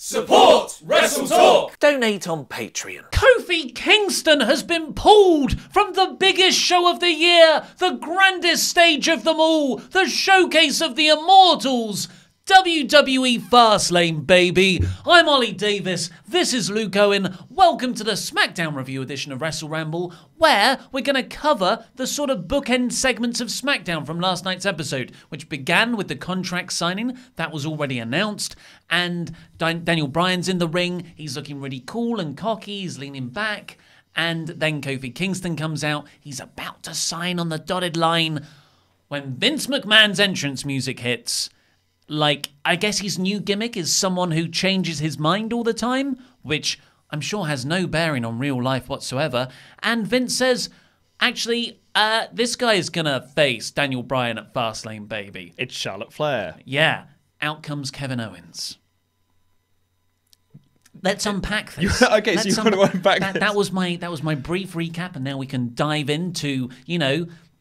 Support WrestleTalk! Donate on Patreon. Kofi Kingston has been pulled from the biggest show of the year, the grandest stage of them all, the showcase of the immortals, WWE Fastlane, baby. I'm Ollie Davis, this is Luke Owen. Welcome to the SmackDown review edition of WrestleRamble, where we're going to cover the sort of bookend segments of SmackDown from last night's episode, which began with the contract signing that was already announced, and Daniel Bryan's in the ring. He's looking really cool and cocky, he's leaning back, and then Kofi Kingston comes out. He's about to sign on the dotted line when Vince McMahon's entrance music hits. Like, I guess his new gimmick is someone who changes his mind all the time, which I'm sure has no bearing on real life whatsoever. And Vince says, actually, this guy is going to face Daniel Bryan at Fastlane, baby. It's Charlotte Flair. Yeah. Out comes Kevin Owens. Let's unpack this. Okay, so you want to unpack this? That was my brief recap, and now we can dive into,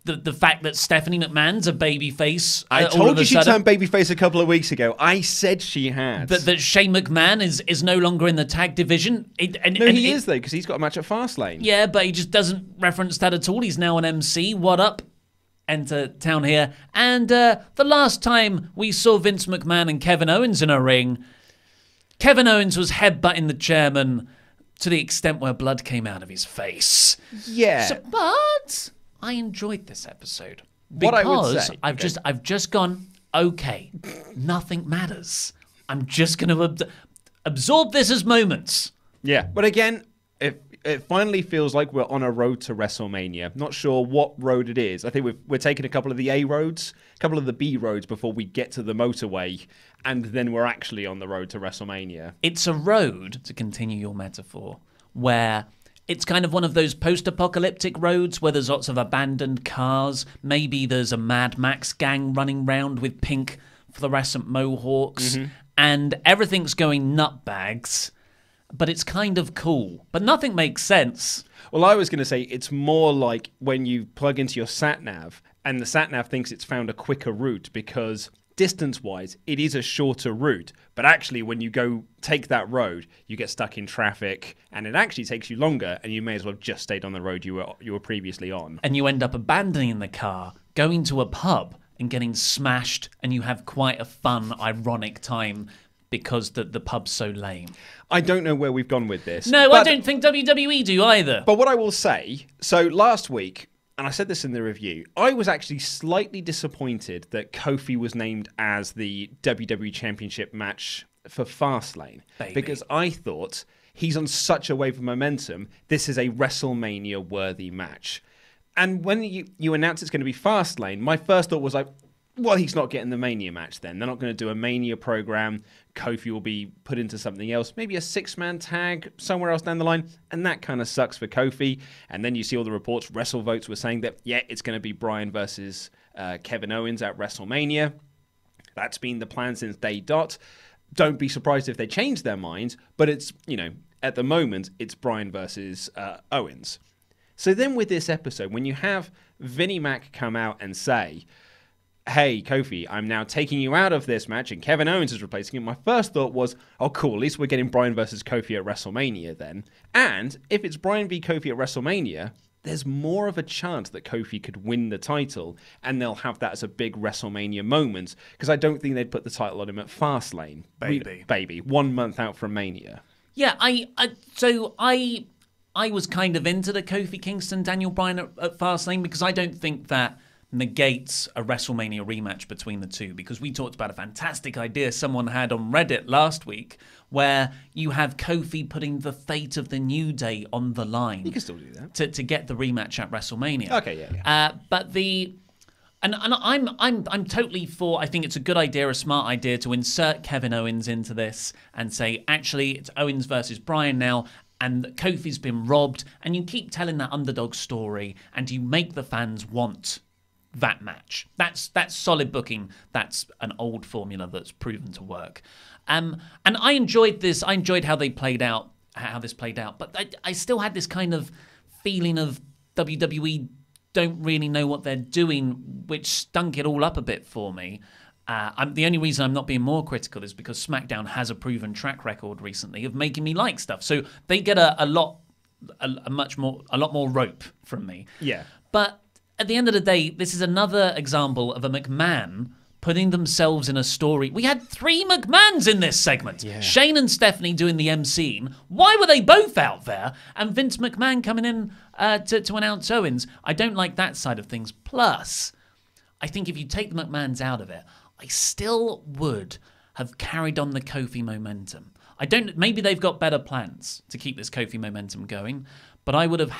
the fact that Stephanie McMahon's a babyface. I told you she turned babyface a couple of weeks ago. I said she had. That Shane McMahon is no longer in the tag division. He is, though, because he's got a match at Fastlane. Yeah, but he just doesn't reference that at all. He's now an MC. What up? Enter town here. And the last time we saw Vince McMahon and Kevin Owens in a ring, Kevin Owens was headbutting the chairman to the extent where blood came out of his face. Yeah. But I enjoyed this episode what I would say, I've just gone, okay, nothing matters. I'm just going to absorb this as moments. Yeah, but again, it finally feels like we're on a road to WrestleMania. Not sure what road it is. I think we're taking a couple of the A roads, a couple of the B roads before we get to the motorway, and then we're actually on the road to WrestleMania. It's a road, to continue your metaphor, where it's kind of one of those post-apocalyptic roads where there's lots of abandoned cars. Maybe there's a Mad Max gang running round with pink fluorescent mohawks. Mm-hmm. And everything's going nutbags. But it's kind of cool. But nothing makes sense. Well, I was going to say it's more like when you plug into your sat-nav and the sat-nav thinks it's found a quicker route because distance-wise, it is a shorter route. But actually, when you go take that road, you get stuck in traffic, and it actually takes you longer, and you may as well have just stayed on the road you were previously on. And you end up abandoning the car, going to a pub, and getting smashed, and you have quite a fun, ironic time because the pub's so lame. I don't know where we've gone with this. No, I don't think WWE do either. But what I will say, so last week, and I said this in the review, I was actually slightly disappointed that Kofi was named as the WWE Championship match for Fastlane. Baby. Because I thought he's on such a wave of momentum, this is a WrestleMania-worthy match. And when you announce it's going to be Fastlane, my first thought was like, well, he's not getting the Mania match then. They're not going to do a Mania program. Kofi will be put into something else, maybe a six-man tag somewhere else down the line, and that kind of sucks for Kofi. And then you see all the reports, WrestleVotes were saying that, yeah, it's going to be Bryan versus Kevin Owens at WrestleMania. That's been the plan since day dot. Don't be surprised if they change their minds, but it's, at the moment, it's Bryan versus Owens. So then with this episode, when you have Vinnie Mac come out and say, hey, Kofi, I'm now taking you out of this match, and Kevin Owens is replacing him. My first thought was, oh, cool, at least we're getting Bryan versus Kofi at WrestleMania then. And if it's Bryan v. Kofi at WrestleMania, there's more of a chance that Kofi could win the title, and they'll have that as a big WrestleMania moment, because I don't think they'd put the title on him at Fastlane. Baby. 1 month out from Mania. Yeah, I was kind of into the Kofi Kingston, Daniel Bryan at Fastlane, because I don't think that negates a WrestleMania rematch between the two, because we talked about a fantastic idea someone had on Reddit last week where you have Kofi putting the fate of the New Day on the line. You can still do that to get the rematch at WrestleMania. Okay, yeah. But I'm totally for. I think it's a good idea, a smart idea, to insert Kevin Owens into this and say, actually, it's Owens versus Bryan now. And Kofi's been robbed, and you keep telling that underdog story, and you make the fans want that match. That's solid booking. That's an old formula that's proven to work. And I enjoyed this. I enjoyed how this played out. But I still had this kind of feeling of WWE don't really know what they're doing, which stunk it all up a bit for me. The only reason I'm not being more critical is because SmackDown has a proven track record recently of making me like stuff. So they get a lot more rope from me. Yeah. But at the end of the day, this is another example of a McMahon putting themselves in a story. We had 3 McMahons in this segment. Yeah. Shane and Stephanie doing the emceeing. Why were they both out there? And Vince McMahon coming in to announce Owens. I don't like that side of things. Plus, I think if you take the McMahons out of it, I still would have carried on the Kofi momentum. Maybe they've got better plans to keep this Kofi momentum going, but I would have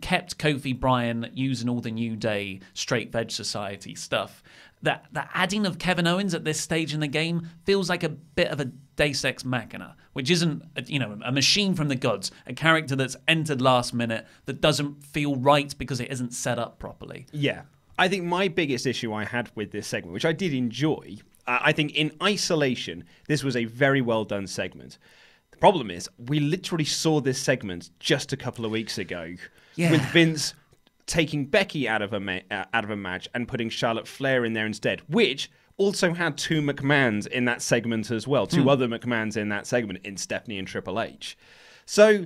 kept Kofi Bryan using all the New Day Straight Veg Society stuff. The adding of Kevin Owens at this stage in the game feels like a bit of a Deus Ex Machina, which isn't a machine from the gods, a character that's entered last minute that doesn't feel right because it isn't set up properly. Yeah. I think my biggest issue I had with this segment, which I did enjoy, I think in isolation, this was a very well done segment. The problem is, we literally saw this segment just a couple of weeks ago with Vince taking Becky out of a match and putting Charlotte Flair in there instead, which also had 2 McMahons in that segment as well, 2 other McMahons in that segment in Stephanie and Triple H. So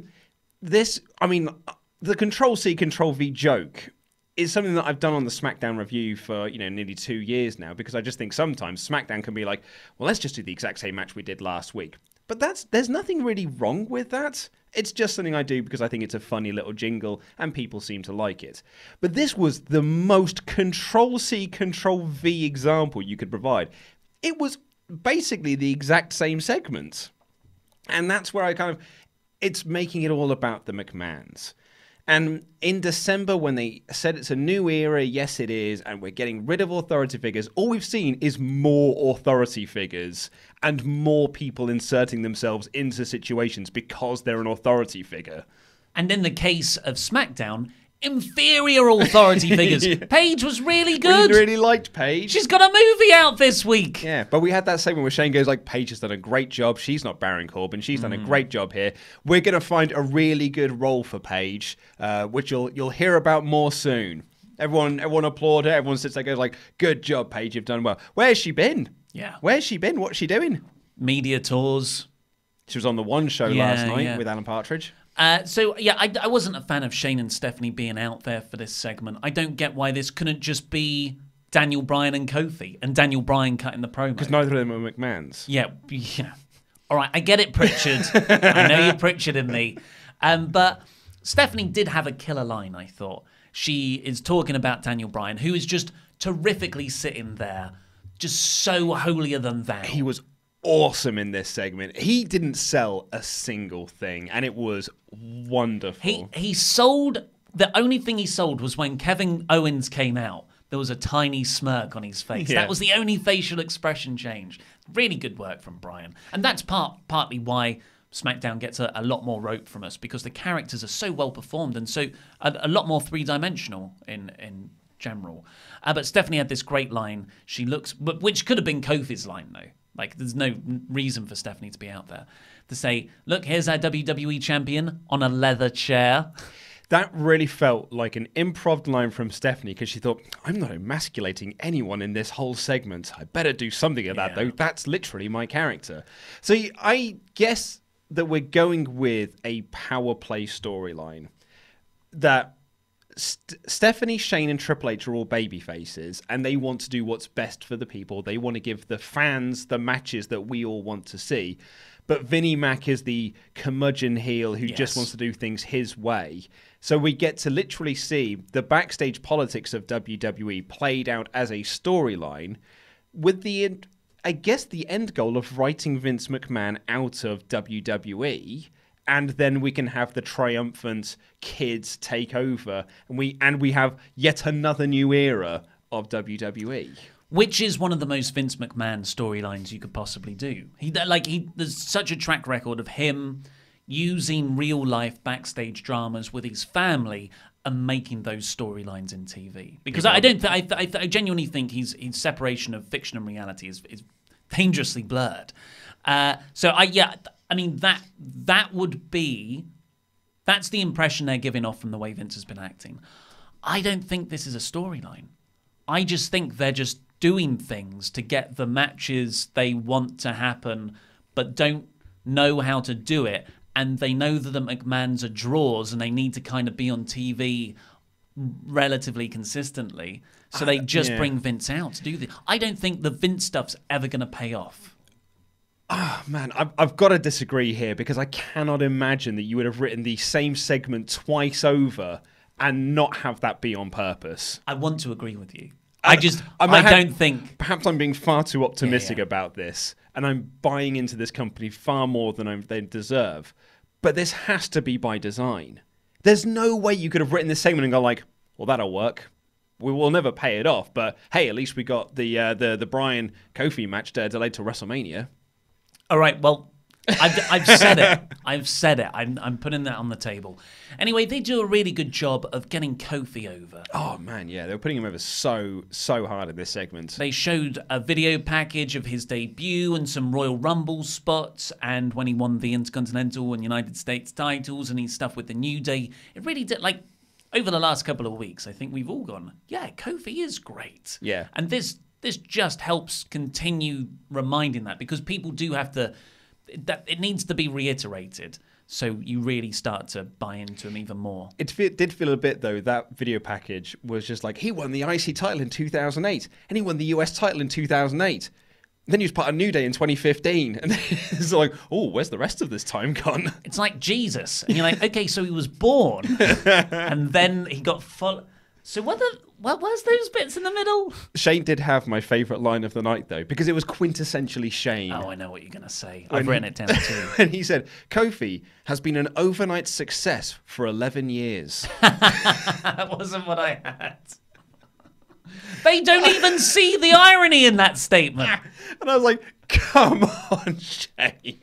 this, the Control-C, Control-V joke is something that I've done on the SmackDown review for, nearly 2 years now, because I just think sometimes SmackDown can be like, well, let's just do the exact same match we did last week. But there's nothing really wrong with that. It's just something I do because I think it's a funny little jingle and people seem to like it. But this was the most Control-C, Control-V example you could provide. It was basically the exact same segment. And that's where it's making it all about the McMahons. And in December, when they said it's a new era, yes, it is, and we're getting rid of authority figures, all we've seen is more authority figures and more people inserting themselves into situations because they're an authority figure. And in the case of SmackDown, inferior authority figures. Yeah. Paige was really good. We really liked Paige. She's got a movie out this week. Yeah, but we had that segment where Shane goes like, Paige has done a great job. She's not Baron Corbin. She's done a great job here. We're going to find a really good role for Paige, which you'll hear about more soon. Everyone applaud her. Everyone sits there and goes like, good job, Paige. You've done well. Where's she been? Yeah. Where's she been? What's she doing? Media tours. She was on the One Show last night with Alan Partridge. I wasn't a fan of Shane and Stephanie being out there for this segment. I don't get why this couldn't just be Daniel Bryan and Kofi and Daniel Bryan cutting the promo. Because neither of them are McMahons. Yeah. All right, I get it, Pritchard. I know you're Pritchard in me. But Stephanie did have a killer line, I thought. She is talking about Daniel Bryan, who is just terrifically sitting there, just so holier than thou. He was awesome in this segment. He didn't sell a single thing, and it was wonderful. He sold, the only thing he sold was when Kevin Owens came out, there was a tiny smirk on his face. Yeah. That was the only facial expression change. Really good work from Bryan. And that's partly why SmackDown gets a lot more rope from us, because the characters are so well performed and so a lot more three-dimensional in general. But Stephanie had this great line. She looks, which could have been Kofi's line though. Like, there's no reason for Stephanie to be out there to say, look, here's our WWE champion on a leather chair. That really felt like an improv line from Stephanie, because she thought, I'm not emasculating anyone in this whole segment. I better do something of that, though. That's literally my character. So I guess that we're going with a power play storyline that Stephanie, Shane, and Triple H are all baby faces, and they want to do what's best for the people. They want to give the fans the matches that we all want to see. But Vinnie Mac is the curmudgeon heel who just wants to do things his way. So we get to literally see the backstage politics of WWE played out as a storyline with the, I guess, the end goal of writing Vince McMahon out of WWE. And then we can have the triumphant kids take over, and we have yet another new era of WWE. Which is one of the most Vince McMahon storylines you could possibly do. There's such a track record of him using real life backstage dramas with his family and making those storylines in TV. Because I genuinely think his separation of fiction and reality is dangerously blurred. That's the impression they're giving off from the way Vince has been acting. I don't think this is a storyline. I just think they're just doing things to get the matches they want to happen, but don't know how to do it. And they know that the McMahons are draws and they need to kind of be on TV relatively consistently. So they just bring Vince out to do this. I don't think the Vince stuff's ever going to pay off. Oh, man, I've got to disagree here because I cannot imagine that you would have written the same segment twice over and not have that be on purpose. I want to agree with you. I don't think... Perhaps I'm being far too optimistic about this, and I'm buying into this company far more than they deserve. But this has to be by design. There's no way you could have written this segment and go like, well, that'll work. We will never pay it off, but hey, at least we got the Bryan Kofi match delayed to WrestleMania. All right, well, I've said it. I've said it. I'm putting that on the table. Anyway, they do a really good job of getting Kofi over. Oh, man, yeah. They were putting him over so hard in this segment. They showed a video package of his debut and some Royal Rumble spots, and when he won the Intercontinental and United States titles and his stuff with the New Day. It really did, like, over the last couple of weeks, I think we've all gone, yeah, Kofi is great. Yeah. And this just helps continue reminding that, because people do have to... that it needs to be reiterated, so you really start to buy into him even more. It did feel a bit, though, that video package was just like, he won the IC title in 2008, and he won the US title in 2008. Then he was part of New Day in 2015, and it's like, oh, where's the rest of this time gone? It's like Jesus, and you're like, okay, so he was born, and then he got full... So what was those bits in the middle? Shane did have my favourite line of the night, though, because it was quintessentially Shane. Oh, I know what you're going to say. I've written it down, too. And he said, Kofi has been an overnight success for 11 years. That wasn't what I had. They don't even see the irony in that statement. And I was like, come on, Shane.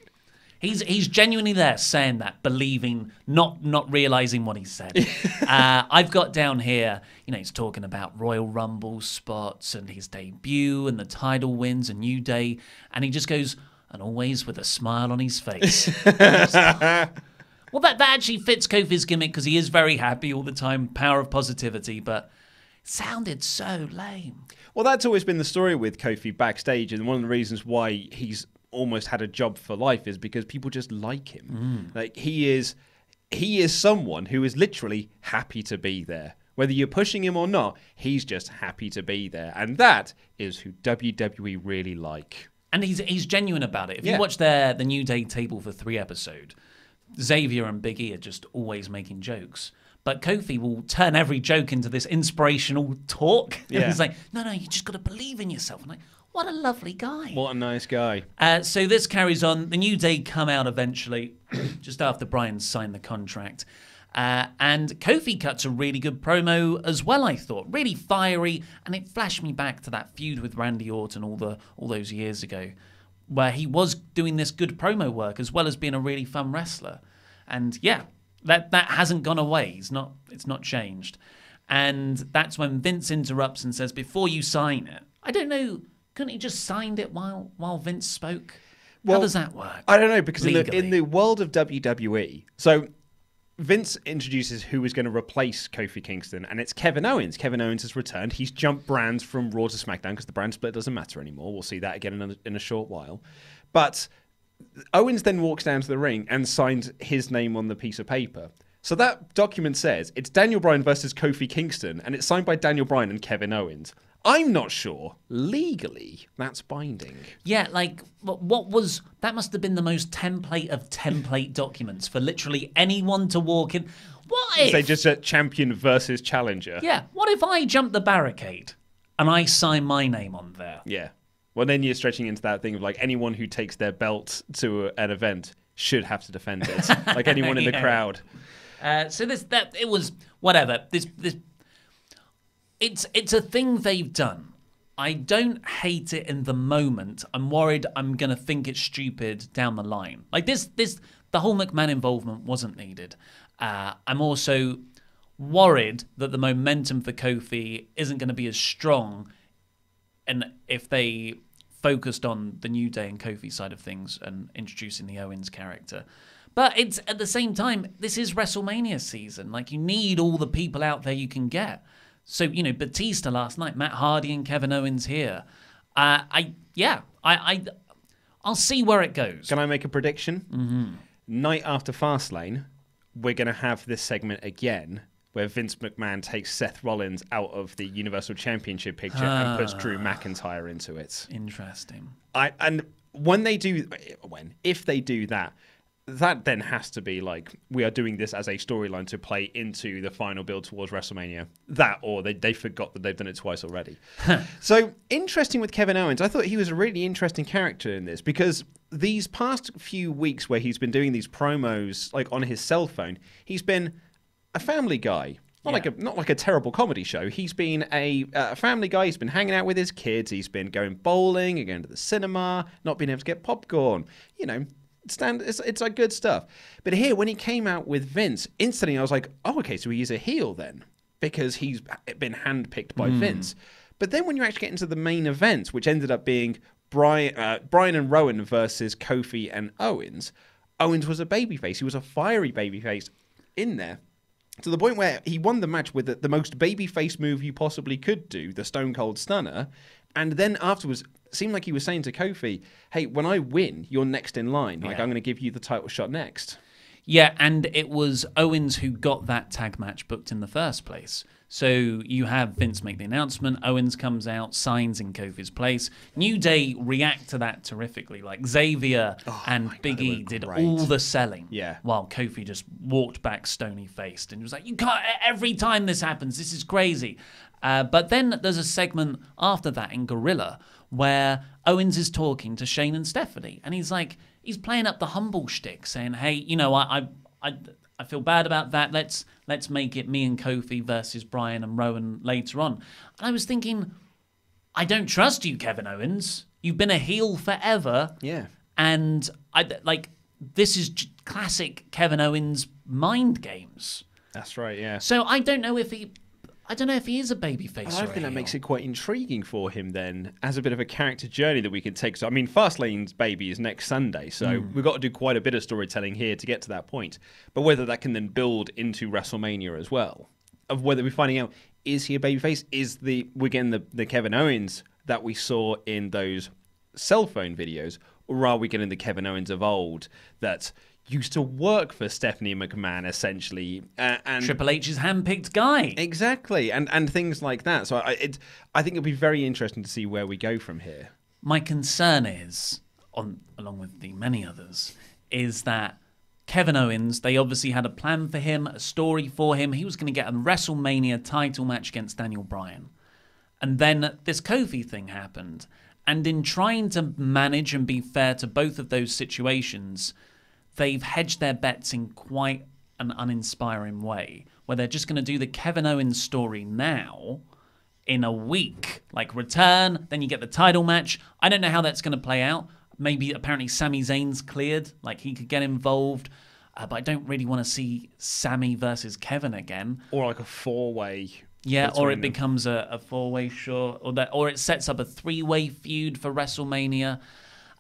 He's genuinely there saying that, believing, not realising what he said. I've got down here, he's talking about Royal Rumble spots and his debut and the title wins and New Day. And he just goes, and always with a smile on his face. Well, that actually fits Kofi's gimmick because he is very happy all the time, power of positivity, but it sounded so lame. Well, that's always been the story with Kofi backstage, and one of the reasons why he's almost had a job for life is because people just like him. Like he is someone who is literally happy to be there. Whether you're pushing him or not, he's just happy to be there. And that is who WWE really like. And he's genuine about it. If you watch the New Day table for 3 episodes, Xavier and Big E are just always making jokes. But Kofi will turn every joke into this inspirational talk. Yeah. And he's like, no, you just got to believe in yourself. I'm like, what a lovely guy. What a nice guy. So this carries on. The New Day come out eventually, just after Bryan signed the contract. And Kofi cuts a really good promo as well, I thought. Really fiery, and it flashed me back to that feud with Randy Orton all those years ago, where he was doing this good promo work as well as being a really fun wrestler. And yeah, that hasn't gone away. It's not changed. And that's when Vince interrupts and says, before you sign it, I don't know, couldn't he just signed it while Vince spoke? How does that work? I don't know, because in the world of WWE, so Vince introduces who is going to replace Kofi Kingston, and it's Kevin Owens. Kevin Owens has returned. He's jumped brands from Raw to SmackDown because the brand split doesn't matter anymore. We'll see that again in a short while. But Owens then walks down to the ring and signs his name on the piece of paper. So that document says it's Daniel Bryan versus Kofi Kingston, and it's signed by Daniel Bryan and Kevin Owens. I'm not sure legally that's binding. Yeah, like what was that? Must have been the most template of template documents for literally anyone to walk in. What if they just said champion versus challenger? Yeah. What if I jump the barricade and I sign my name on there? Yeah. Well, then you're stretching into that thing of like anyone who takes their belt to an event should have to defend it, like anyone in the crowd. So it was whatever. It's a thing they've done. I don't hate it in the moment. I'm worried I'm going to think it's stupid down the line. Like the whole McMahon involvement wasn't needed. I'm also worried that the momentum for Kofi isn't going to be as strong, and if they focused on the New Day and Kofi side of things and introducing the Owens character. But it's at the same time, this is WrestleMania season. Like, you need all the people out there you can get. So, Batista last night, Matt Hardy and Kevin Owens here. I'll see where it goes. Can I make a prediction? Mm-hmm. Night after Fastlane, we're going to have this segment again where Vince McMahon takes Seth Rollins out of the Universal Championship picture and puts Drew McIntyre into it. Interesting. And if they do that, that then has to be like, we are doing this as a storyline to play into the final build towards WrestleMania. That, or they forgot that they've done it twice already. So, interesting with Kevin Owens. I thought he was a really interesting character in this because these past few weeks where he's been doing these promos like on his cell phone, he's been a family guy. Not like a terrible comedy show. He's been a family guy. He's been hanging out with his kids. He's been going bowling and going to the cinema, not being able to get popcorn. It's like good stuff. But here, when he came out with Vince, instantly I was like, oh, okay, so he's a heel then, because he's been handpicked by Vince. But then when you actually get into the main event, which ended up being Brian and Rowan versus Kofi and Owens, Owens was a babyface. He was a fiery babyface in there, to the point where he won the match with the most babyface move you possibly could do, the Stone Cold Stunner. And then afterwards, it seemed like he was saying to Kofi, hey, when I win, you're next in line. Like, I'm going to give you the title shot next. Yeah, and it was Owens who got that tag match booked in the first place. So you have Vince make the announcement, Owens comes out, signs in Kofi's place. New Day react to that terrifically. Like Xavier and Big E did all the selling. Yeah. While Kofi just walked back stony-faced and was like, you can't, every time this happens, this is crazy. But then there's a segment after that in Gorilla where Owens is talking to Shane and Stephanie. And he's like, he's playing up the humble shtick, saying, hey, I feel bad about that. Let's make it me and Kofi versus Brian and Rowan later on. And I was thinking, I don't trust you, Kevin Owens. You've been a heel forever. Yeah. And this is classic Kevin Owens mind games. That's right, yeah. So I don't know if he is a babyface. I think that makes it quite intriguing for him then, as a bit of a character journey that we can take. So, I mean, Fastlane's baby is next Sunday, so we've got to do quite a bit of storytelling here to get to that point. But whether that can then build into WrestleMania as well, of whether we're finding out, is he a babyface? We're getting the Kevin Owens that we saw in those cell phone videos, or are we getting the Kevin Owens of old that used to work for Stephanie McMahon, essentially, and Triple H's handpicked guy. Exactly, and things like that. So I think it'll be very interesting to see where we go from here. My concern is, along with the many others, is that Kevin Owens, they obviously had a plan for him, a story for him. He was going to get a WrestleMania title match against Daniel Bryan. And then this Kofi thing happened. And in trying to manage and be fair to both of those situations, they've hedged their bets in quite an uninspiring way, where they're just going to do the Kevin Owens story now in a week. Like, return, then you get the title match. I don't know how that's going to play out. Maybe, apparently, Sami Zayn's cleared. Like, he could get involved. But I don't really want to see Sami versus Kevin again. Or like a four-way. Yeah, or it becomes a four-way, sure. Or it sets up a three-way feud for WrestleMania.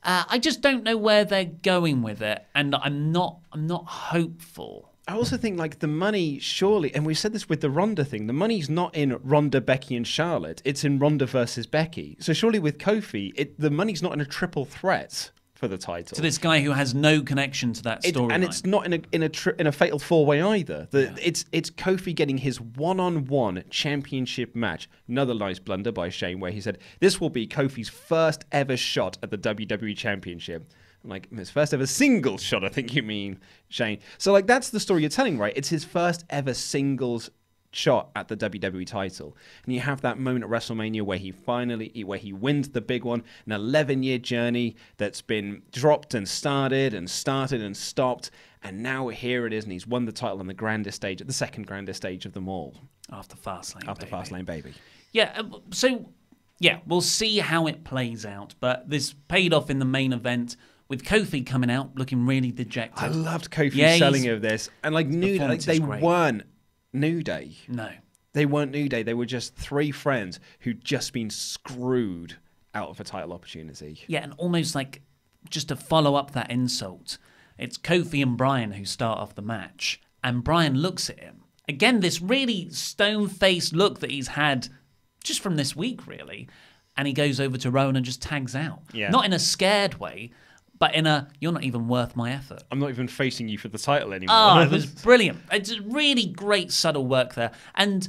I just don't know where they're going with it, and I'm not hopeful. I also think like the money, surely, and we said this with the Ronda thing, the money's not in Ronda, Becky, and Charlotte. It's in Ronda versus Becky. So surely with Kofi, the money's not in a triple threat for the title. To this guy who has no connection to that storyline. And it's not in a fatal four-way either. It's Kofi getting his one-on-one championship match. Another nice blunder by Shane where he said, this will be Kofi's first ever shot at the WWE Championship. I'm like, his first ever single shot, I think you mean, Shane. So like that's the story you're telling, right? It's his first ever singles shot at the WWE title. And you have that moment at WrestleMania where he wins the big one, an 11-year journey that's been dropped and started and stopped, and now here it is, and he's won the title on the grandest stage, the second grandest stage of them all. After Fastlane, Fastlane, baby. Yeah, so, yeah, we'll see how it plays out, but this paid off in the main event, with Kofi coming out looking really dejected. I loved Kofi's selling of this, and like New Day, they weren't New Day. No. They weren't New Day. They were just three friends who'd just been screwed out of a title opportunity. Yeah, and almost like, just to follow up that insult, it's Kofi and Brian who start off the match, and Brian looks at him, again, this really stone-faced look that he's had just from this week, really. And he goes over to Rowan and just tags out. Yeah. Not in a scared way, but in a, you're not even worth my effort. I'm not even facing you for the title anymore. Oh, it was brilliant. It's really great subtle work there. And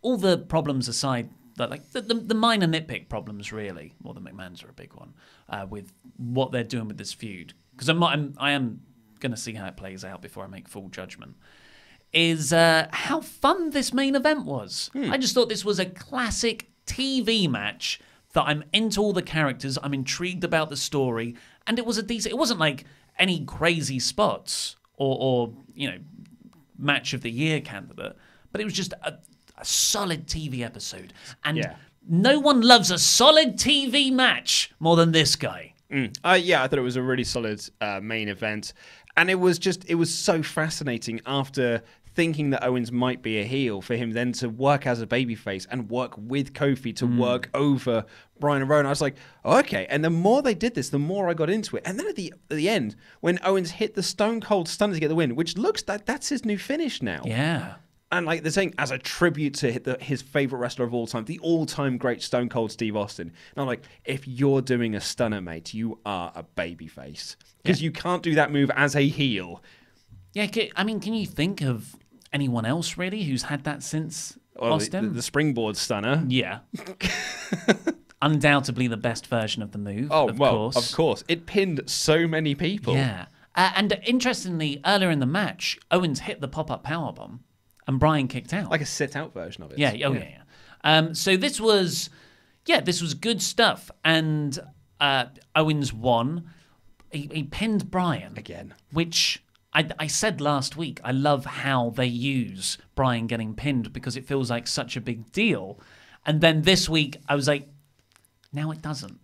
all the problems aside, the minor nitpick problems, really, well, the McMahons are a big one, with what they're doing with this feud. Because I am going to see how it plays out before I make full judgment. Is how fun this main event was. I just thought this was a classic TV match that I'm into all the characters, I'm intrigued about the story, and it was a decent. It wasn't like any crazy spots or match of the year candidate, but it was just a solid TV episode. And no one loves a solid TV match more than this guy. I thought it was a really solid main event, and it was so fascinating after thinking that Owens might be a heel, for him then to work as a babyface and work with Kofi to work over Bryan and Rowan. I was like, oh, okay. And the more they did this, the more I got into it. And then at the end, when Owens hit the Stone Cold Stunner to get the win, which looks like that's his new finish now. Yeah. And like they're saying, as a tribute to his favorite wrestler of all time, the all-time great Stone Cold Steve Austin. And I'm like, if you're doing a stunner, mate, you are a babyface. Because you can't do that move as a heel. Yeah, I mean, can you think of anyone else, really, who's had that since Austin? The springboard stunner. Yeah. Undoubtedly the best version of the move, of course. Of course. It pinned so many people. Yeah. And interestingly, earlier in the match, Owens hit the pop-up powerbomb and Bryan kicked out. Like a sit-out version of it. Yeah. So this was good stuff. And Owens won. He pinned Bryan. Again. Which I said last week, I love how they use Bryan getting pinned because it feels like such a big deal. And then this week, I was like, now it doesn't.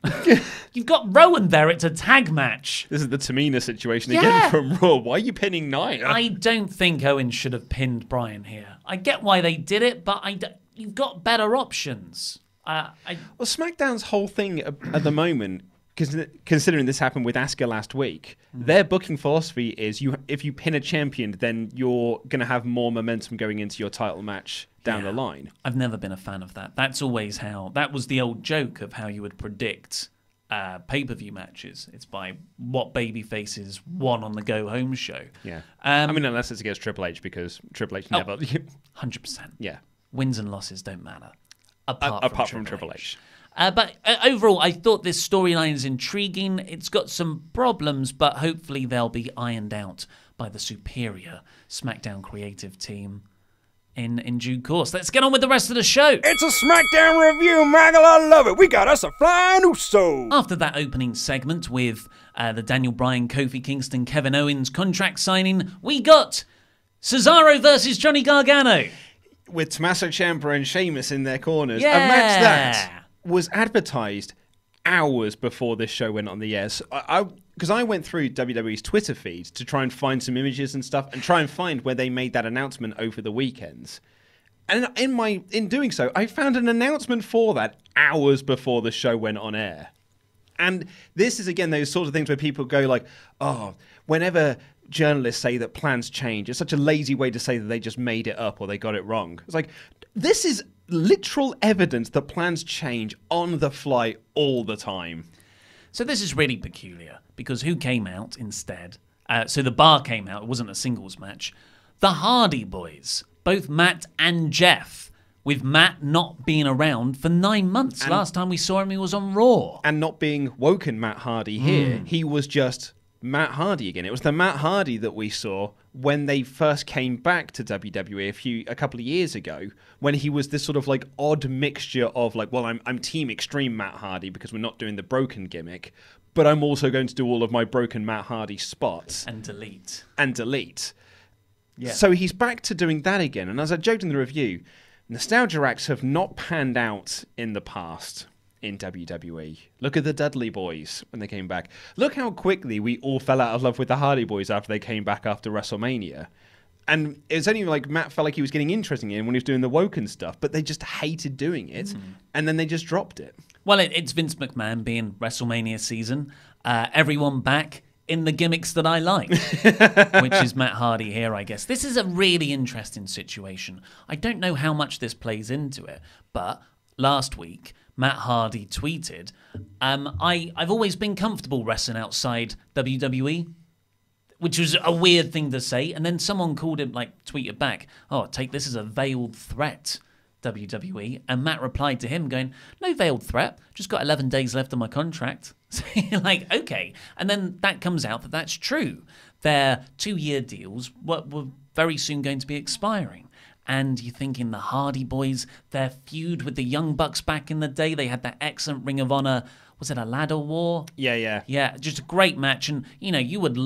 You've got Rowan there. It's a tag match. This is the Tamina situation again from Raw. Why are you pinning Nia? I don't think Owens should have pinned Bryan here. I get why they did it, but you've got better options. Well, SmackDown's whole thing at the moment, considering this happened with Asuka last week, their booking philosophy is if you pin a champion, then you're going to have more momentum going into your title match down the line. I've never been a fan of that. That's always that was the old joke of how you would predict pay-per-view matches. It's by what babyfaces won on the go-home show. Yeah. I mean, unless it's against Triple H, because Triple H never... 100%. Yeah. Wins and losses don't matter. Apart from Triple H. But overall, I thought this storyline is intriguing. It's got some problems, but hopefully they'll be ironed out by the superior SmackDown creative team in due course. Let's get on with the rest of the show. It's a SmackDown review, Maggle. I love it. We got us a flying Uso. After that opening segment with the Daniel Bryan, Kofi Kingston, Kevin Owens contract signing, we got Cesaro versus Johnny Gargano. With Tommaso Ciampa and Sheamus in their corners. Yeah. A match that was advertised hours before this show went on the air. Because I went through WWE's Twitter feed to try and find some images and stuff and try and find where they made that announcement over the weekends. And in doing so, I found an announcement for that hours before the show went on air. And this is, again, those sorts of things where people go like, oh, whenever journalists say that plans change, it's such a lazy way to say that they just made it up or they got it wrong. It's like, this is literal evidence that plans change on the fly all the time. So this is really peculiar because who came out instead? So the Bar came out. It wasn't a singles match. The Hardy Boys, both Matt and Jeff, with Matt not being around for 9 months. Last time we saw him, he was on Raw. And not being woken Matt Hardy here. He was just Matt Hardy again. It was the Matt Hardy that we saw when they first came back to WWE a couple of years ago, when he was this sort of like odd mixture of like, well, I'm Team Extreme Matt Hardy because we're not doing the broken gimmick, but I'm also going to do all of my broken Matt Hardy spots. And delete. Yeah. So he's back to doing that again. And as I joked in the review, nostalgia acts have not panned out in the past in WWE. Look at the Dudley Boys when they came back. Look how quickly we all fell out of love with the Hardy Boys after they came back after WrestleMania. And it was only like Matt felt like he was getting interesting in when he was doing the Woken stuff, but they just hated doing it, and then they just dropped it. Well, it's Vince McMahon being WrestleMania season. Everyone back in the gimmicks that I like, which is Matt Hardy here, I guess. This is a really interesting situation. I don't know how much this plays into it, but last week, Matt Hardy tweeted, I've always been comfortable wrestling outside WWE, which was a weird thing to say. And then someone called him, tweeted back, oh, take this as a veiled threat, WWE. And Matt replied to him going, no veiled threat, just got 11 days left on my contract. So you're like, okay. And then that comes out that that's true. Their 2-year deals were very soon going to be expiring. And you're thinking the Hardy Boyz, their feud with the Young Bucks back in the day, they had that excellent Ring of Honor, was it a ladder war? Yeah. Yeah, just a great match. And, you would...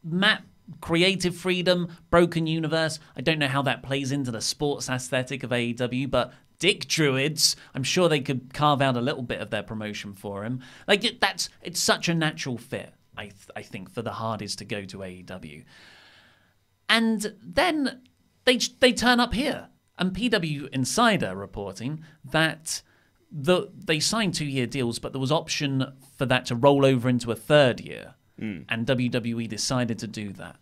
Matt, creative freedom, broken universe. I don't know how that plays into the sports aesthetic of AEW, but Dick Druids, I'm sure they could carve out a little bit of their promotion for him. It's such a natural fit, I think, for the Hardys to go to AEW. And then they turn up here, and PW Insider reporting that they signed 2-year deals, but there was option for that to roll over into a 3rd year. And WWE decided to do that.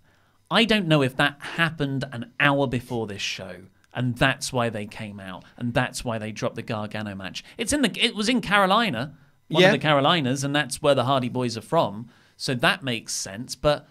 I don't know if that happened an hour before this show, and that's why they came out, and that's why they dropped the Gargano match. It was in Carolina, one of the Carolinas, and that's where the Hardy Boyz are from. So that makes sense. But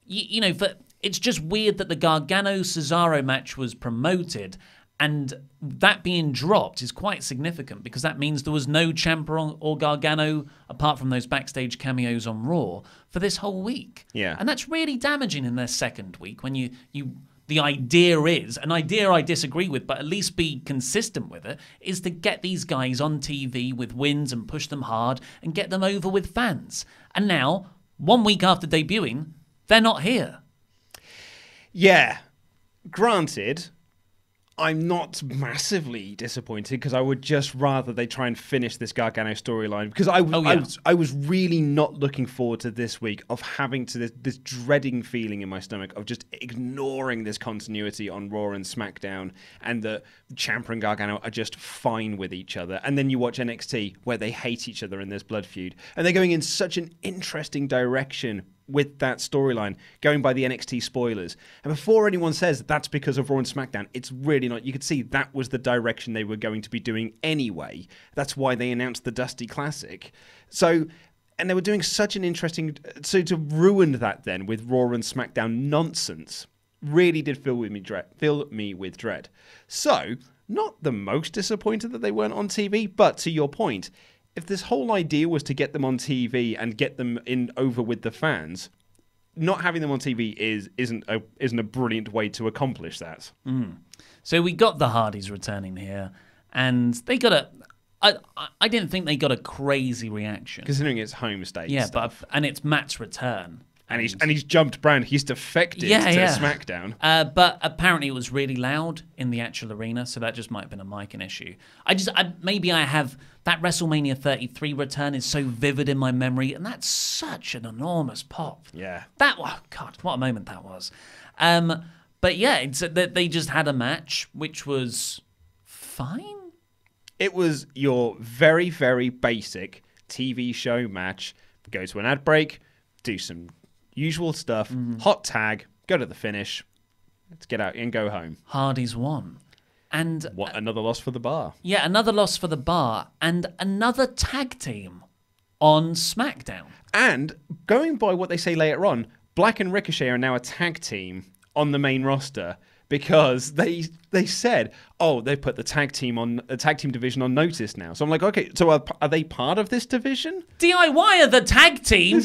it's just weird that the Gargano Cesaro match was promoted. And that being dropped is quite significant because that means there was no Ciampa or Gargano, apart from those backstage cameos on Raw, for this whole week. Yeah. And that's really damaging in their 2nd week when the idea is, an idea I disagree with, but at least be consistent with it, is to get these guys on TV with wins and push them hard and get them over with fans. And now, 1 week after debuting, they're not here. Yeah. Granted, I'm not massively disappointed because I would just rather they try and finish this Gargano storyline because I was really not looking forward to this week of having this dreading feeling in my stomach of just ignoring this continuity on Raw and SmackDown and that Ciampa and Gargano are just fine with each other. And then you watch NXT where they hate each other in this blood feud and they're going in such an interesting direction with that storyline, going by the NXT spoilers. And before anyone says that's because of Raw and SmackDown, it's really not. You could see that was the direction they were going to be doing anyway. That's why they announced the Dusty Classic. So, and they were doing such an interesting... So to ruin that then with Raw and SmackDown nonsense really did fill me with dread. So, not the most disappointed that they weren't on TV, but to your point... If this whole idea was to get them on TV and get them over with the fans, not having them on TV isn't a brilliant way to accomplish that. So we got the Hardys returning here, and they got I didn't think they got a crazy reaction Considering it's home state. Yeah, stuff. and it's Matt's return. And he's jumped brand. He's defected to SmackDown. But apparently it was really loud in the actual arena, so that just might have been a micing issue. Maybe I have that WrestleMania 33 return is so vivid in my memory, and that's such an enormous pop. Yeah. God, what a moment that was. But yeah, they just had a match which was fine. It was your very, very basic TV show match. Go to an ad break, do some usual stuff, hot tag, go to the finish, let's get out and go home. Hardy's won. And another loss for the Bar. Yeah, another loss for the Bar and another tag team on SmackDown. And going by what they say later on, Black and Ricochet are now a tag team on the main roster because they said, oh, they put the tag team division on notice now. So I'm like, okay, so are they part of this division? DIY are the tag team?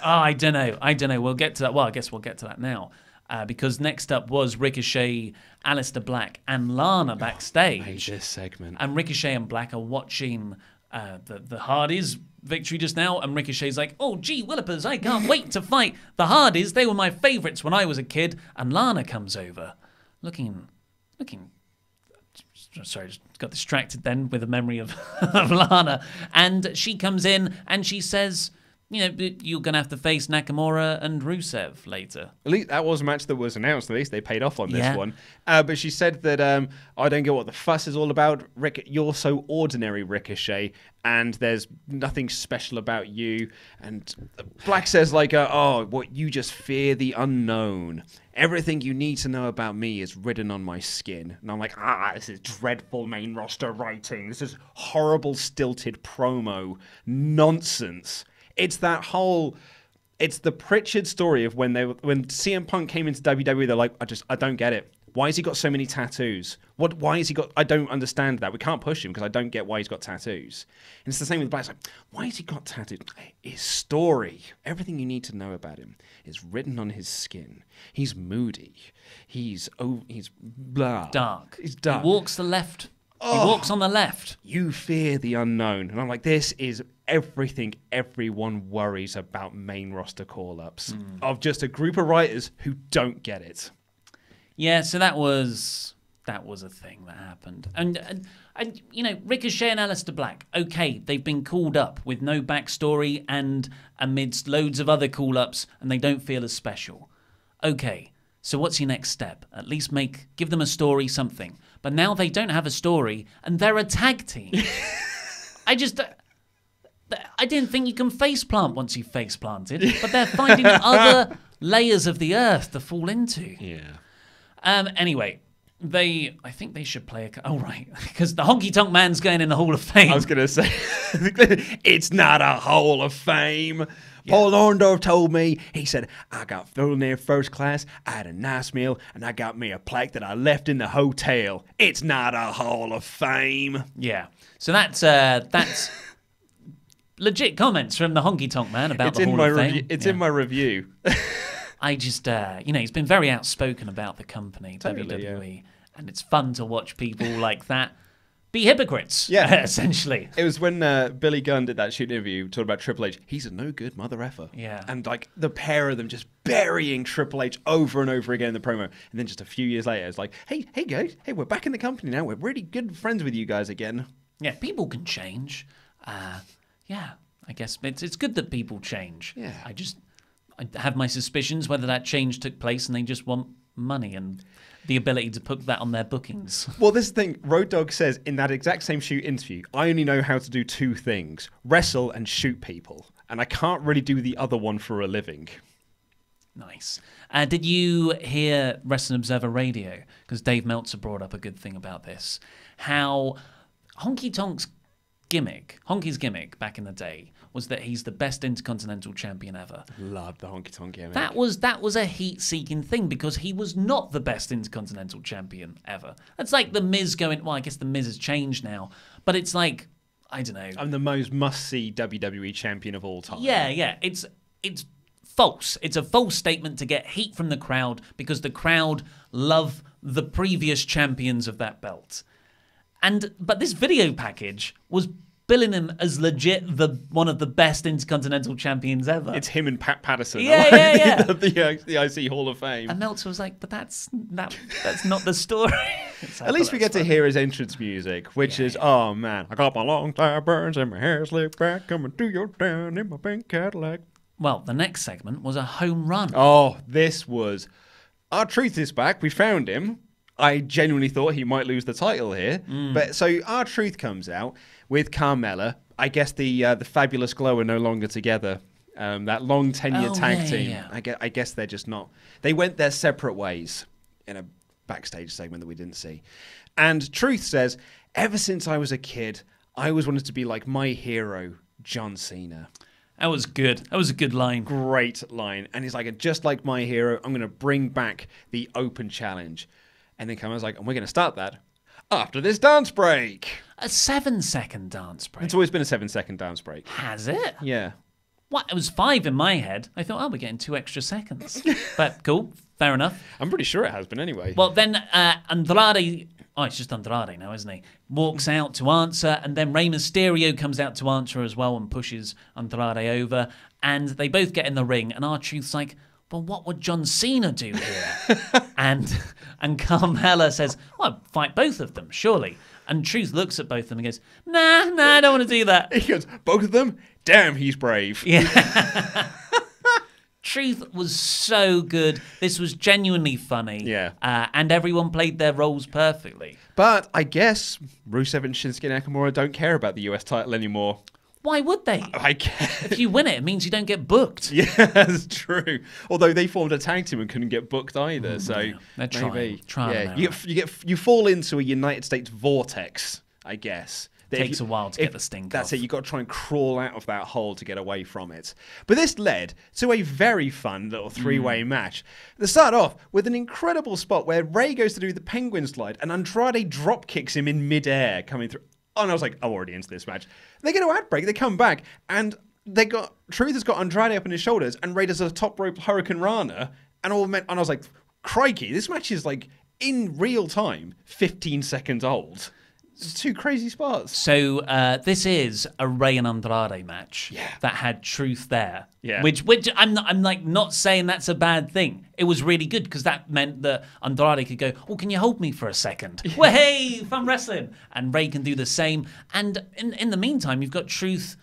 I don't know. We'll get to that. Well, I guess we'll get to that now. Because next up was Ricochet, Aleister Black, and Lana backstage. I hate this segment. And Ricochet and Black are watching the Hardys' victory just now, and Ricochet's like, oh, gee willikers, I can't wait to fight the Hardys. They were my favourites when I was a kid. And Lana comes over, looking. Sorry, just got distracted then with a memory of Lana. And she comes in and she says you're going to have to face Nakamura and Rusev later. At least that was a match that was announced. At least they paid off on this Yeah. one. But she said that, I don't get what the fuss is all about. You're so ordinary, Ricochet, and there's nothing special about you. And Black says, like, what, you just fear the unknown. Everything you need to know about me is written on my skin. And I'm like, this is dreadful main roster writing. This is horrible, stilted promo nonsense. It's that whole... It's the Pritchard story of when CM Punk came into WWE, they're like, I don't get it. Why has he got so many tattoos? Why has he got... I don't understand that. We can't push him because I don't get why he's got tattoos. And it's the same with Black. It's like, why has he got tattoos? His story. Everything you need to know about him is written on his skin. He's moody. He's blah. Dark. He's dark. He walks the left. He walks on the left. You fear the unknown. And I'm like, this is everything everyone worries about main roster call-ups. Of just a group of writers who don't get it. Yeah, so that was a thing that happened. And Ricochet and Aleister Black, okay, they've been called up with no backstory and amidst loads of other call-ups, and they don't feel as special. Okay, so what's your next step? At least give them a story, something. But now they don't have a story, and they're a tag team. I didn't think you can faceplant once you've faceplanted, but they're finding other layers of the earth to fall into. Yeah. Anyway, I think they should play right, because the Honky Tonk Man's going in the Hall of Fame. I was going to say, it's not a Hall of Fame. Yeah. Paul Orndorff told me, he said, I got flown there first class, I had a nice meal, and I got me a plaque that I left in the hotel. It's not a Hall of Fame. Yeah. So that's legit comments from the Honky Tonk Man about the Hall of Fame. It's in my review. I just, he's been very outspoken about the company, Totally, WWE, and it's fun to watch people like that be hypocrites, essentially. It was when Billy Gunn did that shoot interview talking about Triple H. He's a no good mother effer. Yeah. And like the pair of them just burying Triple H over and over again in the promo. And then just a few years later, it's like, hey guys, we're back in the company now. We're really good friends with you guys again. Yeah, people can change. I guess it's good that people change. Yeah. I have my suspicions whether that change took place and they just want money and the ability to put that on their bookings. Well, this thing, Road Dogg says in that exact same shoot interview, I only know how to do two things, wrestle and shoot people. And I can't really do the other one for a living. Nice. Did you hear Wrestling Observer Radio? Because Dave Meltzer brought up a good thing about this. How Honky's gimmick back in the day was that he's the best Intercontinental Champion ever. Love the Honky Tonk gimmick. That was a heat-seeking thing because he was not the best Intercontinental Champion ever. That's like the Miz going, well, I guess the Miz has changed now, but it's like, I don't know. I'm the most must-see WWE champion of all time. Yeah. It's false. It's a false statement to get heat from the crowd because the crowd love the previous champions of that belt. But this video package was billing him as legit one of the best Intercontinental Champions ever. It's him and Pat Patterson. Yeah. the IC Hall of Fame. And Meltzer was like, but that's not the story. At least we get to hear his entrance music, which is, oh man, I got my long sideburns and my hair slicked back, coming to your town in my pink Cadillac. Well, the next segment was a home run. Oh, this was... R-Truth is back. We found him. I genuinely thought he might lose the title here. But so R-Truth comes out with Carmella. I guess the Fabulous Glow are no longer together. That long tenure tag team. Yeah. I guess they're just not. They went their separate ways in a backstage segment that we didn't see. And Truth says, ever since I was a kid, I always wanted to be like my hero, John Cena. That was good. That was a good line. Great line. And he's like, just like my hero, I'm going to bring back the open challenge. And then Carmella's like, and we're going to start that after this dance break. A 7-second dance break. It's always been a 7-second dance break. Has it? Yeah. What? It was 5 in my head. I thought, we're getting 2 extra seconds. But cool. Fair enough. I'm pretty sure it has been anyway. Well, then Andrade... Oh, it's just Andrade now, isn't he? Walks out to answer, and then Rey Mysterio comes out to answer as well and pushes Andrade over. And they both get in the ring, and R-Truth's like, well, what would John Cena do here? and Carmella says, well, I'd fight both of them, surely. And Truth looks at both of them and goes, nah, I don't want to do that. He goes, both of them? damn, he's brave. Yeah. Truth was so good. This was genuinely funny. Yeah. And everyone played their roles perfectly. But I guess Rusev and Shinsuke Nakamura don't care about the US title anymore. Why would they? I guess. If you win it, it means you don't get booked. Yeah, that's true. Although they formed a tag team and couldn't get booked either, so They're maybe. trying you fall into a United States vortex, I guess. Takes a while to get the stink That's off. it. You've got to try and crawl out of that hole to get away from it. But this led to a very fun little three-way match. They start off with an incredible spot where Ray goes to do the penguin slide and Andrade drop kicks him in midair coming through. Oh, and I was like, I'm already into this match. They get an ad break. They come back and Truth has got Andrade up on his shoulders and Ray does a top rope Hurricane Rana. And I was like, crikey, this match is like in real time, 15 seconds old. It's two crazy spots. So this is a Ray and Andrade match that had Truth there. Yeah. Which I'm not saying that's a bad thing. It was really good because that meant that Andrade could go, oh, can you hold me for a second? Yeah. Well, hey, fun wrestling. And Ray can do the same. And in the meantime, you've got Truth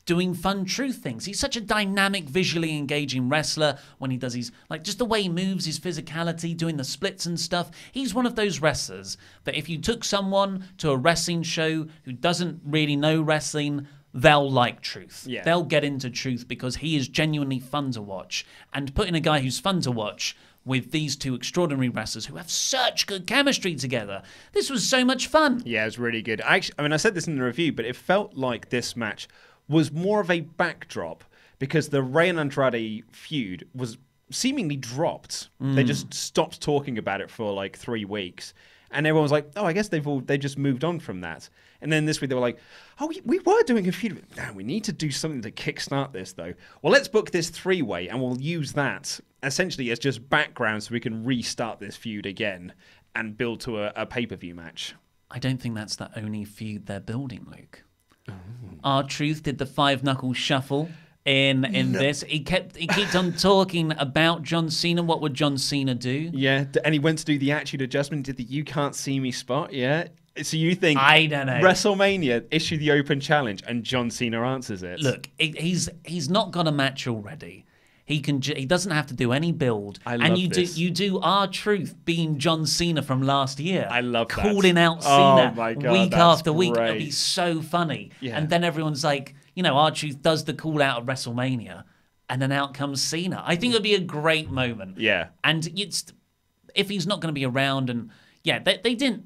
doing fun Truth things. He's such a dynamic, visually engaging wrestler when he does his, like, just the way he moves, his physicality, doing the splits and stuff. He's one of those wrestlers that if you took someone to a wrestling show who doesn't really know wrestling, they'll like Truth. Yeah. They'll get into Truth because he is genuinely fun to watch. And putting a guy who's fun to watch with these two extraordinary wrestlers who have such good chemistry together, this was so much fun. Yeah, it was really good. I said this in the review, but it felt like this match was more of a backdrop because the Ray and Andrade feud was seemingly dropped. They just stopped talking about it for like 3 weeks. And everyone was like, oh, I guess they just moved on from that. And then this week they were like, oh, we were doing a feud. No, we need to do something to kickstart this, though. Well, let's book this 3-way and we'll use that essentially as just background so we can restart this feud again and build to a pay-per-view match. I don't think that's the only feud they're building, Luke. R-Truth did the 5-knuckle shuffle in this. He keeps on talking about John Cena. What would John Cena do? Yeah, and he went to do the attitude adjustment, did the you can't see me spot, yeah. So you think I don't know. WrestleMania issue the open challenge and John Cena answers it? Look, he's not got a match already. He doesn't have to do any build. I love this. You do R-Truth being John Cena from last year. I love that. Calling out Cena my God, week that's after week. great. It'll be so funny. Yeah. And then everyone's like, R-Truth does the call out of WrestleMania, and then out comes Cena. I think it would be a great moment. Yeah. And if he's not going to be around, and they didn't.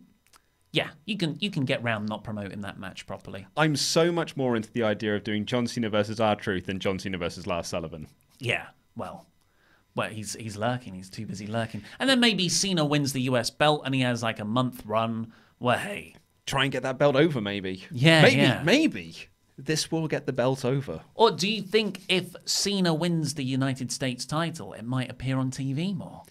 Yeah, you can get round not promoting that match properly. I'm so much more into the idea of doing John Cena versus R-Truth than John Cena versus Lars Sullivan. Yeah, well, he's lurking. He's too busy lurking. And then maybe Cena wins the US belt and he has like a month run. Well, hey. Try and get that belt over, maybe. Yeah, Maybe. This will get the belt over. Or do you think if Cena wins the United States title, it might appear on TV more?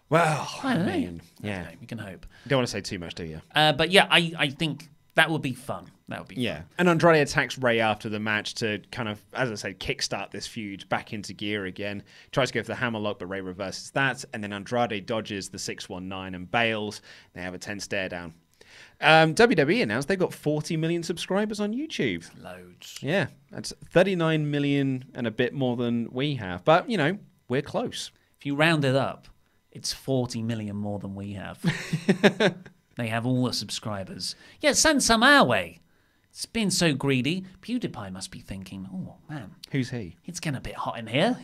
Well, I don't know. Yeah. I don't know. We can hope. Don't want to say too much, do you? But yeah, I think that would be fun. That would be fun. And Andrade attacks Ray after the match to kind of, as I said, kickstart this feud back into gear again. Tries to go for the hammerlock, but Ray reverses that. And then Andrade dodges the 619 and bails. They have a 10 stare down. WWE announced they've got 40 million subscribers on YouTube. Loads. Yeah, that's 39 million and a bit more than we have. But, we're close. If you round it up, it's 40 million more than we have. They have all the subscribers. Yeah, send some our way. It's been so greedy. PewDiePie must be thinking, oh, man. Who's he? It's getting a bit hot in here.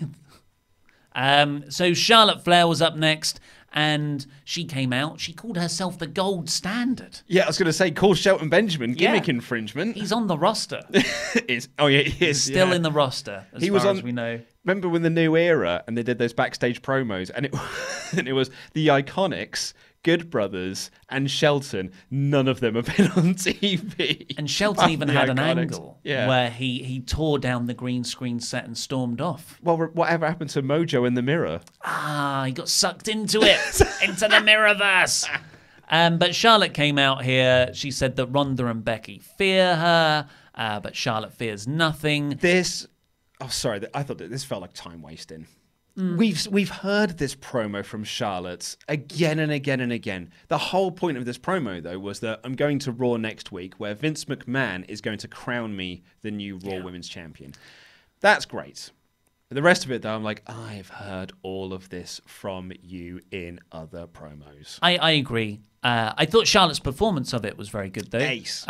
So Charlotte Flair was up next, and she came out. She called herself the gold standard. Yeah, I was going to say, call Shelton Benjamin, gimmick infringement. He's on the roster. He is. He's still in the roster, as far as we know. Remember when the New Era, and they did those backstage promos, and it was the Iconics, Good Brothers, and Shelton. None of them have been on TV. And Shelton even had an Iconics. angle where he tore down the green screen set and stormed off. Well, whatever happened to Mojo in the mirror? He got sucked into it, into the Mirrorverse. But Charlotte came out here. She said that Ronda and Becky fear her, but Charlotte fears nothing. I thought that this felt like time wasting. We've heard this promo from Charlotte again and again and again. The whole point of this promo, though, was that I'm going to Raw next week where Vince McMahon is going to crown me the new Raw Women's Champion. That's great. But the rest of it, though, I'm like, I've heard all of this from you in other promos. I agree. I thought Charlotte's performance of it was very good, though. Ace.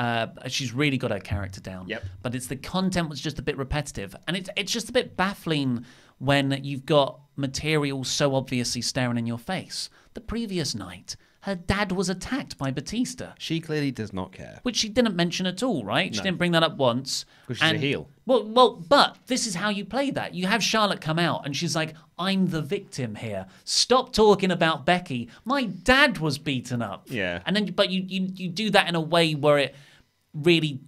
She's really got her character down. Yep. But the content was just a bit repetitive. And it's just a bit baffling when you've got material so obviously staring in your face. The previous night, her dad was attacked by Batista. She clearly does not care. Which she didn't mention at all, right? She didn't bring that up once. Because she's a heel. Well, but this is how you play that. You have Charlotte come out and she's like, I'm the victim here. Stop talking about Becky. My dad was beaten up. Yeah. And then, but you do that in a way where it really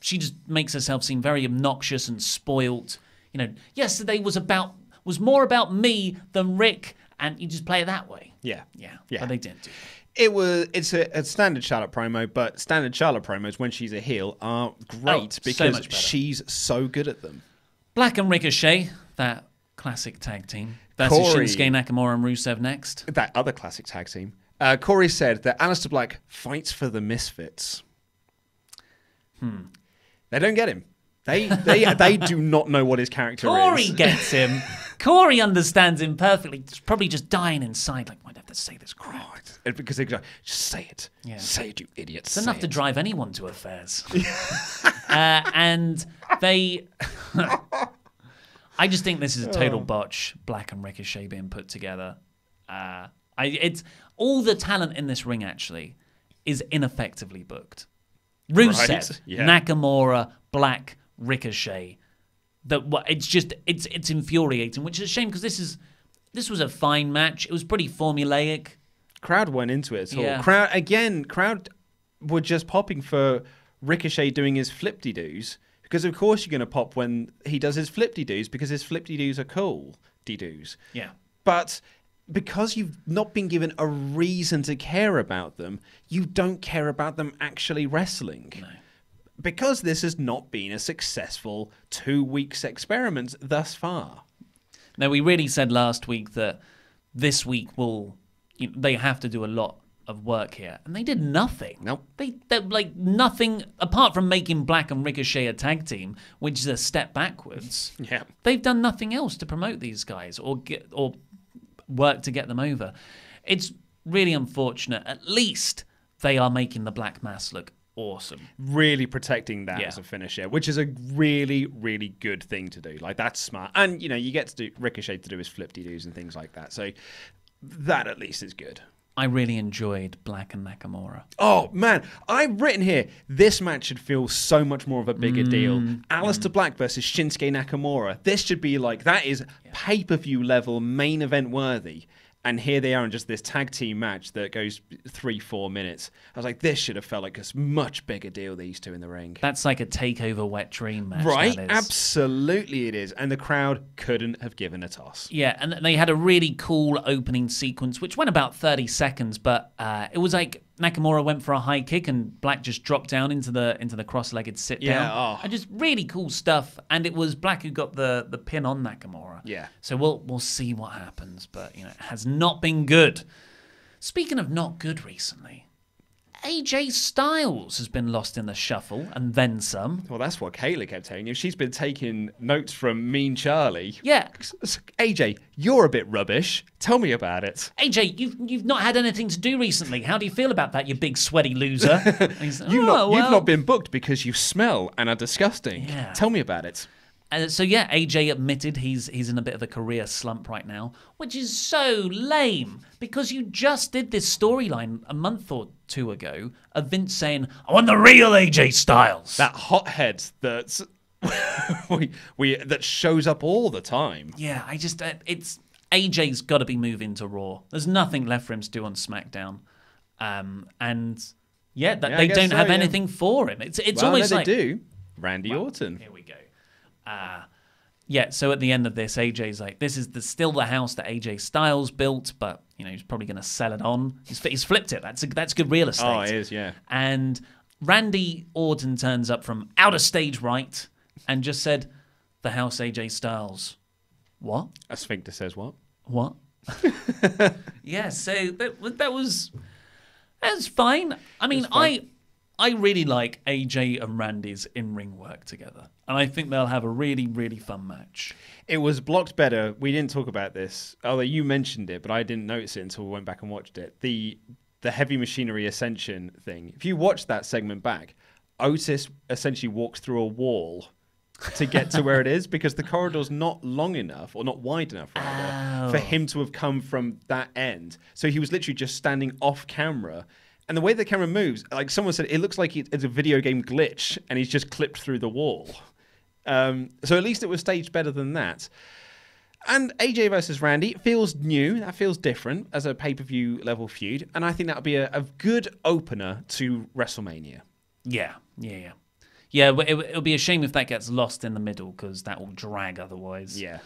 she just makes herself seem very obnoxious and spoilt. You know, yesterday was more about me than Rick, and you just play it that way. Yeah. But they didn't do that. It's a standard Charlotte promo, but standard Charlotte promos when she's a heel are great because she's so good at them. Black and Ricochet, that classic tag team. Versus Shinsuke Nakamura and Rusev next. That other classic tag team. Corey said that Aleister Black fights for the misfits. They don't get him. They do not know what his character is. Corey gets him. Corey understands him perfectly. He's probably just dying inside. Like, why'd I have to say this crap? Because they go, just say it. Yeah. Say it, you idiot. It's enough to drive anyone to affairs. And they... I just think this is a total botch, Black and Ricochet being put together. It's all the talent in this ring, actually, is ineffectively booked. Rusev, Right? Yeah. Nakamura, Black, Ricochet. It's infuriating, which is a shame because this was a fine match. It was pretty formulaic. Crowd went into it at all. Yeah. Crowd were just popping for Ricochet doing his flip-de-doos because of course you're going to pop when he does his flip-de-doos because his flip-de-doos are cool. De-doos. Yeah. But because you've not been given a reason to care about them, you don't care about them actually wrestling. No. Because this has not been a successful 2 weeks experiment thus far. Now, we really said last week that this week they have to do a lot of work here, and they did nothing. Nope. They're like nothing apart from making Black and Ricochet a tag team, which is a step backwards. Yeah. They've done nothing else to promote these guys or work to get them over. It's really unfortunate. At least they are making the Black Mass look awesome. Really protecting that as a finisher, which is a really, really good thing to do. Like, that's smart. And, you get to do Ricochet to do his flip-de-doos and things like that. So that at least is good. I really enjoyed Black and Nakamura. Oh, man. I've written here, this match should feel so much more of a bigger deal. Aleister Black versus Shinsuke Nakamura. This should be like, that is pay-per-view level, main event worthy. And here they are in just this tag team match that goes 3-4 minutes. I was like, this should have felt like a much bigger deal, these two in the ring. That's like a takeover wet dream match. Right? That is. Absolutely it is. And the crowd couldn't have given a toss. Yeah, and they had a really cool opening sequence, which went about 30 seconds, but it was like Nakamura went for a high kick and Black just dropped down into the cross-legged sit down. And just really cool stuff. And it was Black who got the pin on Nakamura. Yeah. So we'll see what happens, but it has not been good. Speaking of not good recently, AJ Styles has been lost in the shuffle and then some. Well, that's what Kayla kept telling you. She's been taking notes from Mean Charlie. Yeah. AJ, you're a bit rubbish. Tell me about it. AJ, you've not had anything to do recently. How do you feel about that, you big sweaty loser? You've not been booked because you smell and are disgusting. Yeah. Tell me about it. AJ admitted he's in a bit of a career slump right now, which is so lame because you just did this storyline a month or two ago of Vince saying, "I want the real AJ Styles." That hothead that's that shows up all the time. Yeah, it's AJ's got to be moving to Raw. There's nothing left for him to do on SmackDown, they don't have anything for him. It's almost like they do. Randy Orton. Here we go. So at the end of this, AJ's like, this is still the house that AJ Styles built, but he's probably going to sell it on. He's flipped it. That's good real estate. Oh, it is, yeah. And Randy Orton turns up from outer stage right and just said, the house AJ Styles What? A sphincter says what? What? Yeah, so that was fine. I mean, I really like AJ and Randy's in-ring work together. And I think they'll have a really, really fun match. It was blocked better. We didn't talk about this, although you mentioned it, but I didn't notice it until we went back and watched it. The heavy machinery ascension thing. If you watch that segment back, Otis essentially walks through a wall to get to where it is because the corridor's not long enough, or not wide enough, rather, for him to have come from that end. So he was literally just standing off camera. And the way the camera moves, like someone said, it looks like it's a video game glitch, and he's just clipped through the wall. So at least it was staged better than that. And AJ versus Randy feels new. That feels different as a pay-per-view level feud. And I think that would be a good opener to WrestleMania. Yeah. Yeah, it'll be a shame if that gets lost in the middle because that will drag otherwise. Yeah.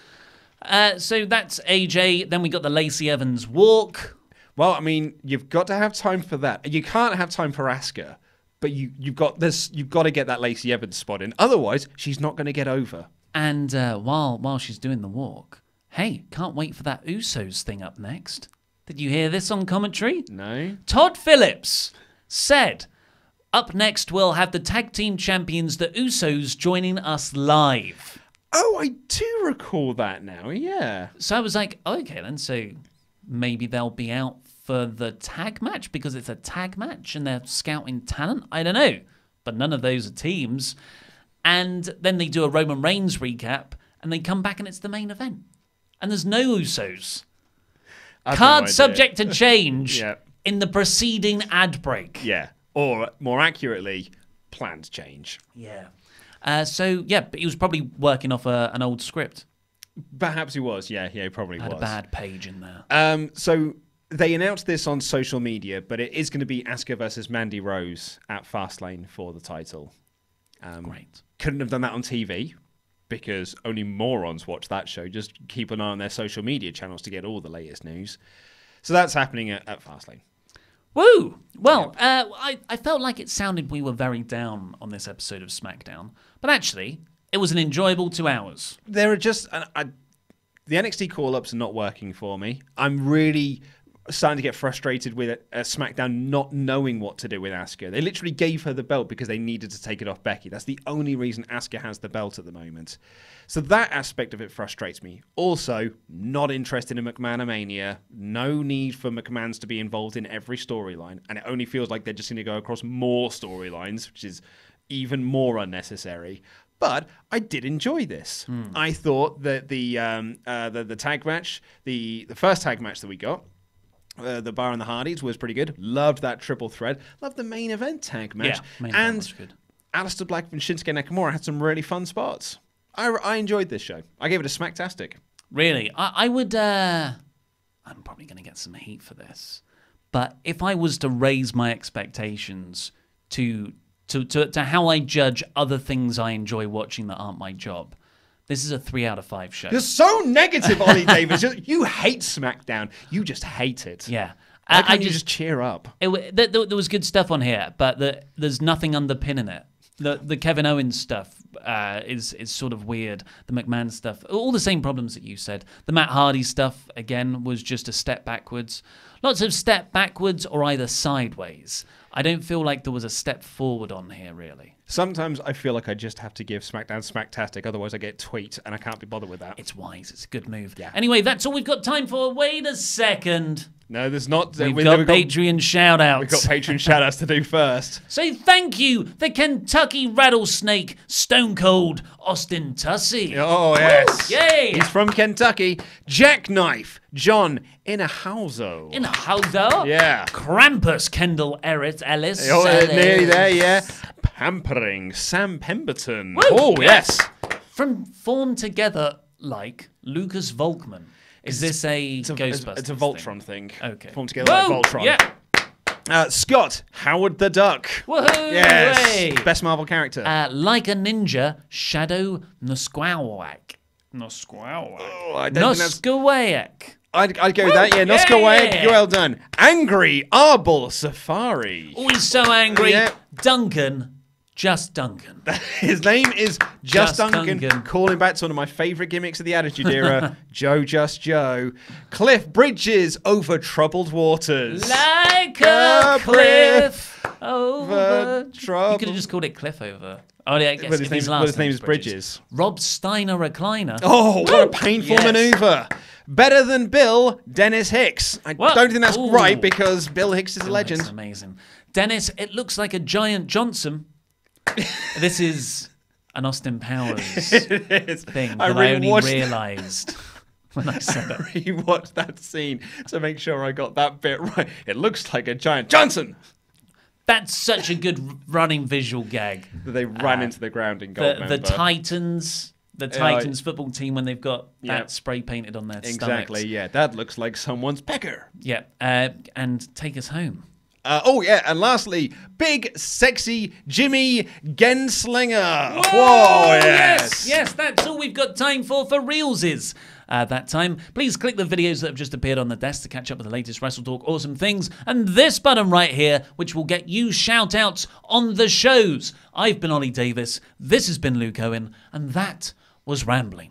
So that's AJ. Then we got the Lacey Evans walk. Well, I mean, you've got to have time for that. You can't have time for Asuka, but you've got to get that Lacey Evans spot in. Otherwise, she's not going to get over. And while she's doing the walk, hey, can't wait for that Usos thing up next. Did you hear this on commentary? No. Todd Phillips said, up next we'll have the tag team champions, the Usos, joining us live. Oh, I do recall that now, yeah. So I was like, okay then, so maybe they'll be out for the tag match because it's a tag match and they're scouting talent? I don't know. But none of those are teams. And then they do a Roman Reigns recap and they come back and it's the main event. And there's no Usos. Card subject to change in the preceding ad break. Yeah. Or more accurately, planned change. Yeah. But he was probably working off an old script. Perhaps he was. Yeah, he probably was. Had a bad page in there. So they announced this on social media, but it is going to be Asuka versus Mandy Rose at Fastlane for the title. Great. Couldn't have done that on TV because only morons watch that show. Just keep an eye on their social media channels to get all the latest news. So that's happening at Fastlane. Woo! Well, I felt like it sounded we were very down on this episode of SmackDown, but actually, it was an enjoyable 2 hours. There are just... the NXT call-ups are not working for me. I'm really starting to get frustrated with SmackDown not knowing what to do with Asuka. They literally gave her the belt because they needed to take it off Becky. That's the only reason Asuka has the belt at the moment. So that aspect of it frustrates me. Also, not interested in McMahon-Mania. No need for McMahons to be involved in every storyline. And it only feels like they're just going to go across more storylines, which is even more unnecessary. But I did enjoy this. I thought that the tag match, the first tag match that we got, the Bar and the Hardys, was pretty good. Loved that triple threat. Loved the main event tag match. Yeah, main event was good. Aleister Black and Shinsuke Nakamura had some really fun spots. I enjoyed this show. I gave it a smacktastic. Really? I would... I'm probably going to get some heat for this. But if I was to raise my expectations to how I judge other things I enjoy watching that aren't my job, this is a 3 out of 5 show. You're so negative, Ollie Davis. You hate SmackDown. You just hate it. Yeah. Why can't you just cheer up? There was good stuff on here, but there's nothing underpinning it. The Kevin Owens stuff is sort of weird. The McMahon stuff, all the same problems that you said. The Matt Hardy stuff, again, was just a step backwards. Lots of step backwards or either sideways. I don't feel like there was a step forward on here, really. Sometimes I feel like I just have to give SmackDown Smacktastic, otherwise I get tweet, and I can't be bothered with that. It's wise. It's a good move. Yeah. Anyway, that's all we've got time for. Wait a second. No, there's not. We've got Patreon shout-outs. We've got Patreon shout-outs to do first. So thank you, the Kentucky Rattlesnake, Stone Cold Austin Tussey. Oh, yes. Yay. He's from Kentucky. Jackknife John Inahauso. Inahauso? Yeah. Krampus Kendall Ellis. Oh, nearly there, yeah. Pampering Sam Pemberton. Woo, oh, yes. From Formed Together like Lucas Volkman. Is this a Ghostbusters? It's a Voltron thing. Okay. Formed together like Voltron. Yeah. Scott Howard the Duck. Woohoo! Yes. Hey. Best Marvel character. Like a ninja, Shadow Noskawak. Oh, I don't think that's... Noskawayak. I'd go with that, yeah. Noskawayak, well done. Angry Arbol Safari. Oh, he's so angry. Yeah. Duncan Just Duncan. His name is Just Duncan. Duncan. Calling back to one of my favourite gimmicks of the Attitude Era, Joe Just Joe. Cliff Bridges over troubled waters. Like a cliff over troubled. You could have just called it Cliff over. Oh, yeah, I guess But his name is Bridges. Rob Steiner recliner. Oh, what a painful Yes. manoeuvre. Better than Bill, Dennis Hicks. I What? don't think that's Ooh. right because Bill Hicks is a That's legend. amazing. Dennis, it looks like a giant Johnson. This is an Austin Powers thing that I only realised when I said it. Rewatched that scene to make sure I got that bit right. It looks like a giant Johnson. That's such a good running visual gag. That they ran into the ground in gold. The Titans football team when they've got that spray painted on their stomachs. Exactly, yeah. That looks like someone's pecker. Yeah, and take us home. And lastly, big, sexy Jimmy Genslinger. Whoa, yes. Yes, that's all we've got time for Reelses. That time, please click the videos that have just appeared on the desk to catch up with the latest WrestleTalk awesome things, and this button right here, which will get you shout-outs on the shows. I've been Ollie Davis, this has been Luke Owen, and that was Rambling.